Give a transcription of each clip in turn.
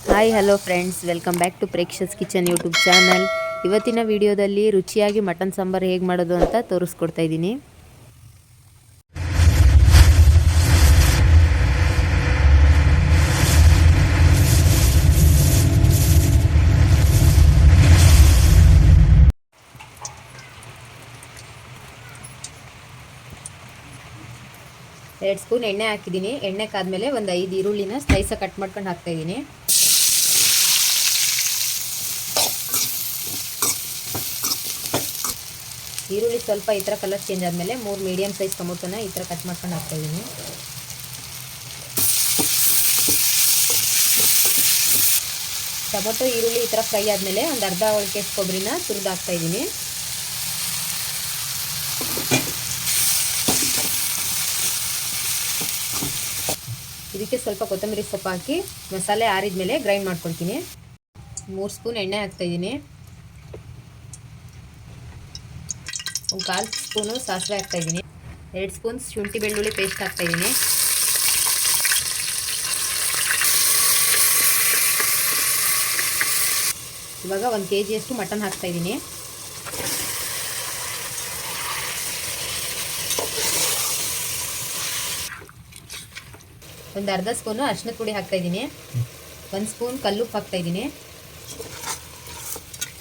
Hi hello friends, welcome back to Preksha's kitchen YouTube channel. ಇವತ್ತಿನ ವಿಡಿಯೋದಲ್ಲಿ ರುಚಿಯಾಗಿ ಮಟನ್ ಸಾಂಬಾರು ಹೇಗೆ ಮಾಡೋದು ಅಂತ ತೋರಿಸ್ಕೊಡ್ತಾ ಇದ್ದೀನಿ. ಎರಡು ಸ್ಪೂನ್ ಎಣ್ಣೆ ಹಾಕಿದ್ದೀನಿ. ಎಣ್ಣೆ ಕಾದ್ಮೇಲೆ ಒಂದು 5 ಈರುಳ್ಳಿನ ಸ್ಲೈಸಾಗಿ ಕಟ್ ಮಾಡ್ಕೊಂಡು ಹಾಕ್ತಾಯಿದ್ದೀನಿ. ಈರುಳ್ಳಿ ಸ್ವಲ್ಪ ಈ ಥರ ಕಲರ್ ಚೇಂಜ್ ಆದಮೇಲೆ 3 ಮೀಡಿಯಮ್ ಸೈಜ್ ಟೊಮೊಟೊನ ಈ ಥರ ಕಟ್ ಮಾಡ್ಕೊಂಡು ಹಾಕ್ತಾಯಿದ್ದೀನಿ. ಟೊಮೊಟೊ ಈರುಳ್ಳಿ ಈ ಥರ ಫ್ರೈ ಆದಮೇಲೆ ಒಂದು ಅರ್ಧ ಒಳಕೆ ಕೊಬ್ಬರಿನ ತುರಿದು ಹಾಕ್ತಾಯಿದ್ದೀನಿ. ಇದಕ್ಕೆ ಸ್ವಲ್ಪ ಕೊತ್ತಂಬರಿ ಸೊಪ್ಪು ಹಾಕಿ ಮಸಾಲೆ ಆರಿದ್ಮೇಲೆ ಗ್ರೈಂಡ್ ಮಾಡ್ಕೊಳ್ತೀನಿ. 3 ಸ್ಪೂನ್ ಎಣ್ಣೆ ಹಾಕ್ತಾಯಿದ್ದೀನಿ. ಒಂದು 1/4 ಸ್ಪೂನು ಸಾಸಿವೆ ಹಾಕ್ತಾಯಿದ್ದೀನಿ. 2 ಸ್ಪೂನ್ ಶುಂಠಿ ಬೆಳ್ಳುಳ್ಳಿ ಪೇಸ್ಟ್ ಹಾಕ್ತಾಯಿದ್ದೀನಿ. ಇವಾಗ 1 kg ಮಟನ್ ಹಾಕ್ತಾಯಿದ್ದೀನಿ. ಒಂದು ಅರ್ಧ ಸ್ಪೂನು ಅರಿಶಿನದ ಪುಡಿ ಹಾಕ್ತಾಯಿದ್ದೀನಿ. 1 ಸ್ಪೂನ್ ಕಲ್ಲುಪ್ಪು ಹಾಕ್ತಾಯಿದ್ದೀನಿ.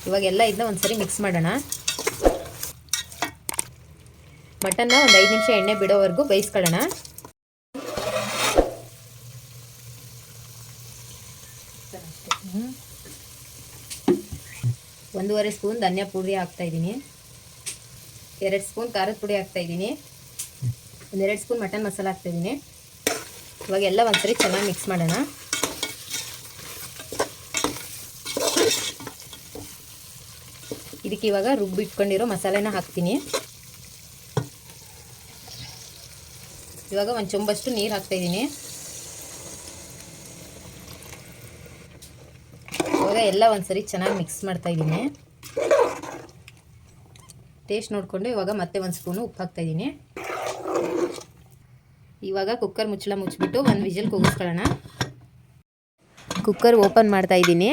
ಇವಾಗೆಲ್ಲ ಇದನ್ನ ಒಂದ್ಸರಿ ಮಿಕ್ಸ್ ಮಾಡೋಣ. ಮಟನ್ನ ಒಂದು 5 ನಿಮಿಷ ಎಣ್ಣೆ ಬಿಡೋವರೆಗೂ ಬೇಯಿಸ್ಕೊಳ್ಳೋಣ. ಒಂದೂವರೆ ಸ್ಪೂನ್ ಧನಿಯಾ ಪುಡಿ ಹಾಕ್ತಾಯಿದ್ದೀನಿ. 2 ಸ್ಪೂನ್ ಖಾರದ ಪುಡಿ ಹಾಕ್ತಾಯಿದ್ದೀನಿ. 1-2 ಸ್ಪೂನ್ ಮಟನ್ ಮಸಾಲ ಹಾಕ್ತಾಯಿದ್ದೀನಿ. ಇವಾಗೆಲ್ಲ ಒಂದ್ಸರಿ ಚೆನ್ನಾಗಿ ಮಿಕ್ಸ್ ಮಾಡೋಣ. ಇದಕ್ಕೆ ಇವಾಗ ರುಬ್ಬಿಟ್ಕೊಂಡಿರೋ ಮಸಾಲೆನ ಹಾಕ್ತೀನಿ. ಇವಾಗ 1 ಚೊಂಬಷ್ಟು ನೀರು ಹಾಕ್ತಾಯಿದ್ದೀನಿ. ಇವಾಗ ಎಲ್ಲ ಒಂದ್ಸರಿ ಚೆನ್ನಾಗಿ ಮಿಕ್ಸ್ ಮಾಡ್ತಾಯಿದ್ದೀನಿ. ಟೇಸ್ಟ್ ನೋಡಿಕೊಂಡು ಇವಾಗ ಮತ್ತೆ 1 ಸ್ಪೂನು ಉಪ್ಪು ಹಾಕ್ತಾಯಿದ್ದೀನಿ. ಇವಾಗ ಕುಕ್ಕರ್ ಮುಚ್ಚಳ ಮುಚ್ಚಿಬಿಟ್ಟು 1 ವಿಜಿಲ್ ಕೂಗಿಸ್ಕೊಳ್ಳೋಣ. ಕುಕ್ಕರ್ ಓಪನ್ ಮಾಡ್ತಾ ಇದ್ದೀನಿ.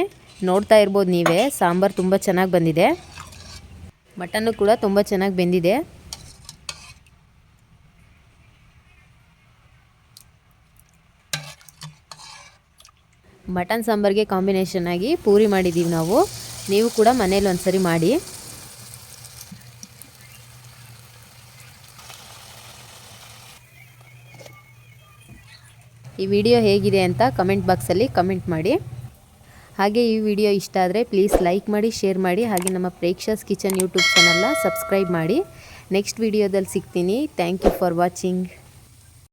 ನೋಡ್ತಾ ಇರ್ಬೋದು ನೀವೇ, ಸಾಂಬಾರು ತುಂಬ ಚೆನ್ನಾಗಿ ಬಂದಿದೆ. ಮಟನ್ನು ಕೂಡ ತುಂಬ ಚೆನ್ನಾಗಿ ಬೆಂದಿದೆ. ಮಟನ್ ಸಾಂಬಾರಿಗೆ ಕಾಂಬಿನೇಷನ್ ಆಗಿ ಪೂರಿ ಮಾಡಿದ್ದೀವಿ ನಾವು. ನೀವು ಕೂಡ ಮನೇಲಿ ಒಂದ್ಸರಿ ಮಾಡಿ. ಈ ವಿಡಿಯೋ ಹೇಗಿದೆ ಅಂತ ಕಮೆಂಟ್ ಬಾಕ್ಸಲ್ಲಿ ಕಮೆಂಟ್ ಮಾಡಿ. ಹಾಗೆ ಈ ವಿಡಿಯೋ ಇಷ್ಟ ಆದರೆ ಪ್ಲೀಸ್ ಲೈಕ್ ಮಾಡಿ, ಶೇರ್ ಮಾಡಿ. ಹಾಗೆ ನಮ್ಮ ಪ್ರೇಕ್ಷಸ್ ಕಿಚನ್ ಯೂಟ್ಯೂಬ್ ಚಾನಲ್ನ ಸಬ್ಸ್ಕ್ರೈಬ್ ಮಾಡಿ. ನೆಕ್ಸ್ಟ್ ವಿಡಿಯೋದಲ್ಲಿ ಸಿಗ್ತೀನಿ. Thank you for watching.